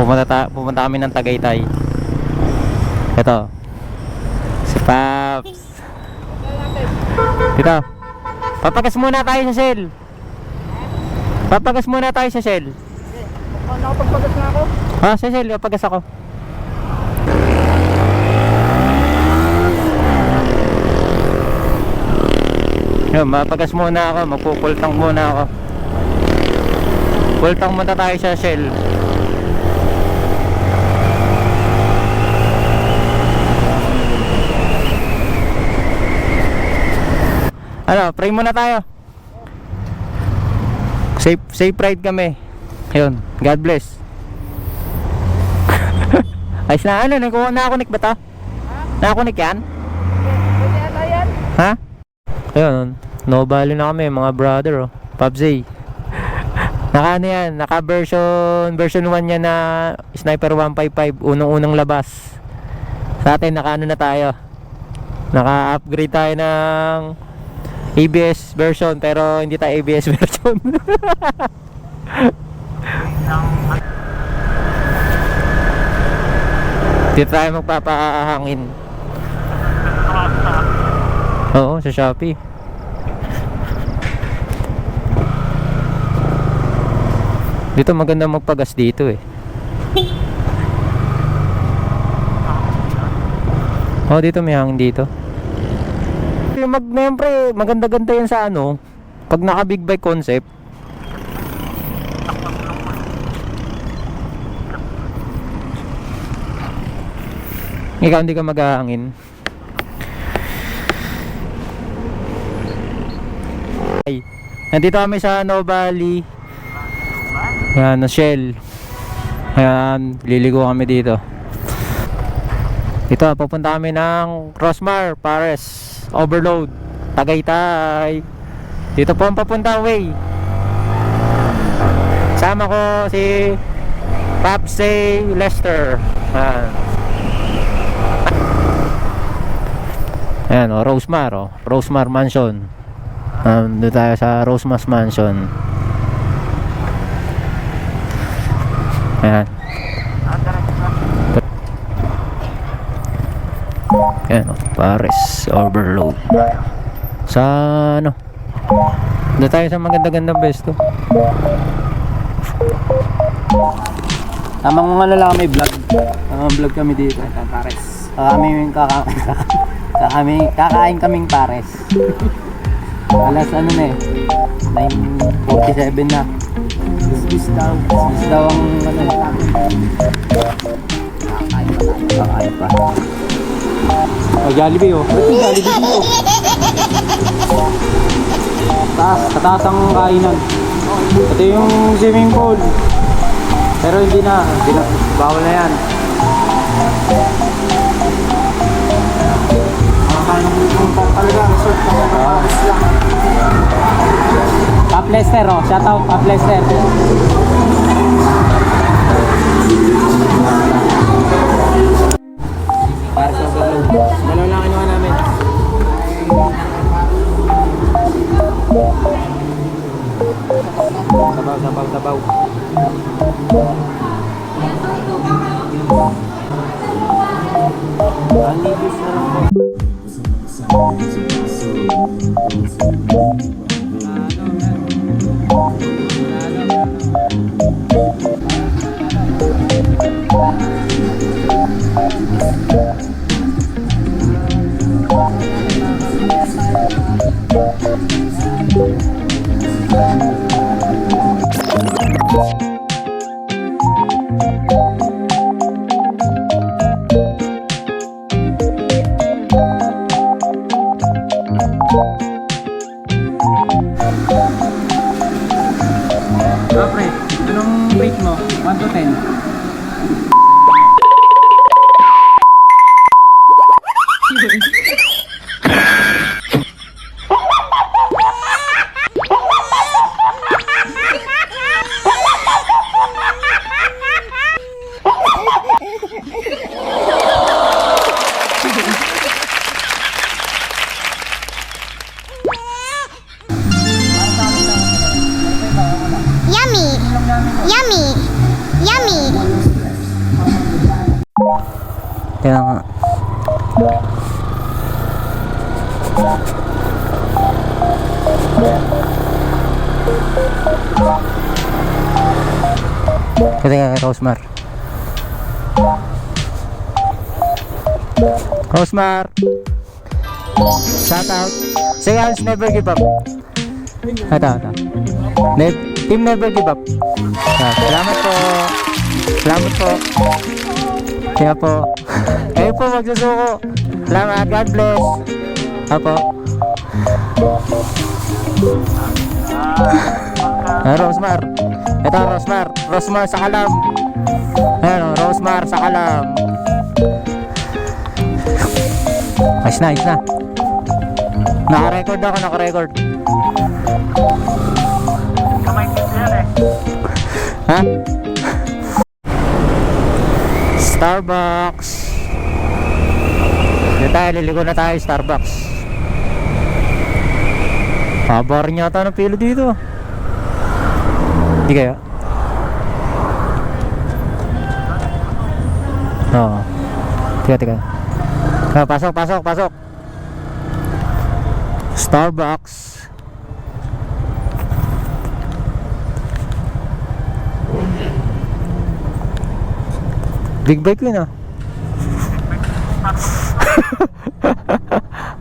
pumunta kami ng Tagaytay. Ito si Paps. Dito, papagas muna tayo sa Shell. Papagas muna tayo sa Shell. Nakapagpagas na ako. Ha, sa Shell, papagas ako. Yun, mapagas muna ako, magpupultang muna ako. Pultang muna tayo sa Shell. Ano, pray muna tayo. Safe ride kami. Ayun, God bless. Ayos na, ano, nakakunik ba to? Nakakunik yan? Pwede ata yan. Ha? Ayun, no bali na kami mga brother, oh. PUBG. Naka ano yan, naka version 1 yan na Sniper 155, unang labas. Sa atin naka ano na tayo. Naka-upgrade tayo ng ABS version, pero hindi tayo ABS version. Dito tayo magpapahangin. Oo, sa Shopee. Dito maganda magpagas dito eh. Oh, dito may hangin dito. Siyempre, maganda-ganda yan sa ano, pag naka big bike concept. Ikaw hindi ka maghahangin. Ay, nandito kami sa Novali. Yan, na Shell. Ayan, liligo kami dito. Dito, pupunta kami ng Rosmar, Pares, Overload, Tagaytay. Dito po ang papunta way. Sama ko si Papsay Lester. Ayan, oh, Rosemar Mansion. Doon tayo sa Rosemar Mansion. Ayan. Ayan, oh, Pares, Overload. Sa ano, doon tayo sa maganda-ganda besto. Tamang ano lang kami vlog. Vlog kami dito. Pares. Kakain kaming pares. Alas ano na eh, 9:47 na. Bis daw ang ano eh. Kakain pa. Oh, Jollibee oh. Jollibee dito. Kataas ang kainan. Ito yung swimming pool. Pero hindi na, bawal na yan. Talaga, resort na Pap Lester, oh. Shout out, Pap Lester. Pares Overload. Dalawa lang kinuha namin. Sabaw. Anibis na lang po. Pre, anong rate mo? 1 to 10? Yummy! Yummy! Yummy! Kaya nga. Kasi nga Rosmar. Rosmar. Shout out. Say Hans, never give up. Ito. Team never give up. Salamat po. Salamat po. Kaya po. Kayo po magsusuko. Salamat. God bless. Apo. Rosmar. Ito Rosmar. Rosmar sa kalam. Ayan o, Rosmar sa kalam. Ayos na, ayos na. Naka-record ako, naka-record. Ha? Starbucks. Dito tayo, liligo na tayo Starbucks. Haba rin yata ng pilo dito. Hindi kaya? Oo. Teka. Pasok. Starbucks. Big bike yun ah.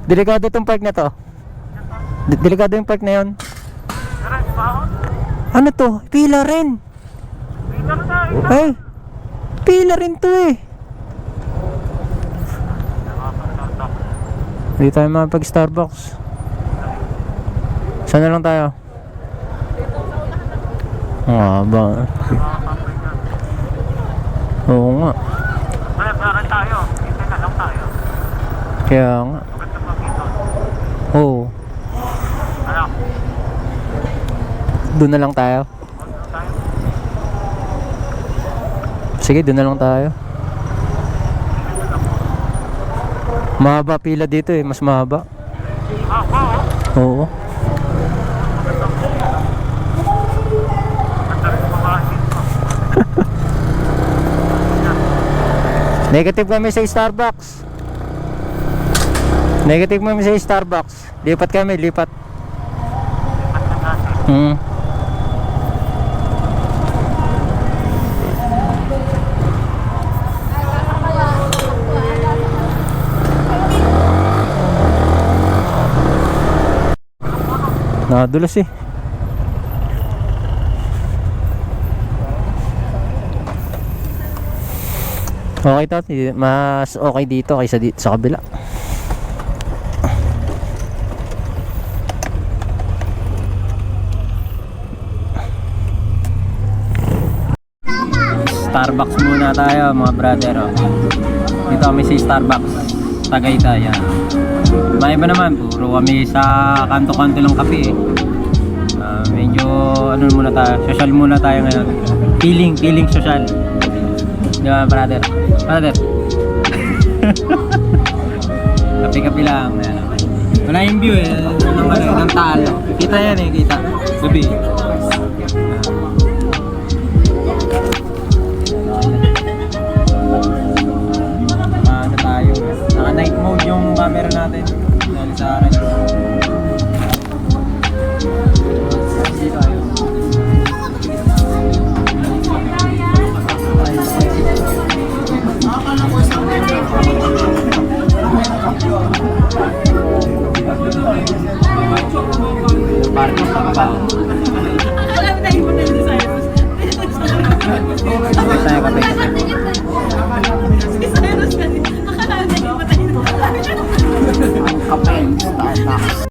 Delikado itong park na to. Delikado yung park na yun. Ano to? Pila rin. Ay, pila rin to eh. Hindi tayo mapag Starbucks. Saan na lang tayo? Ba? Oo nga. tayo. Hindi na lang tayo. Kaya nga. Oo. Ano? Doon na lang tayo. Sige, doon na lang tayo. Mahaba pila dito eh, mas mahaba. Oo. Negative kami sa Starbucks. Negative kami sa Starbucks. Lipat kami, lipat. Nakadulas eh. Okay to, mas okay dito kaysa dito sa kabila. Starbucks muna tayo mga brother. Dito kami sa Starbucks Tagaytay. May iba naman, puro kami sa kanto-kanto lang kape eh. Medyo ano muna tayo, social muna tayo ngayon. Feeling social. Di ba brother? Kape-kape lang. Wala yung view eh, ng taal. Kita yan eh, kita. Gabi. Ano tayo? Naka-night mode yung camera natin. Dahil sa akin. Dito tayo. Parang sa baba. Tayo kape.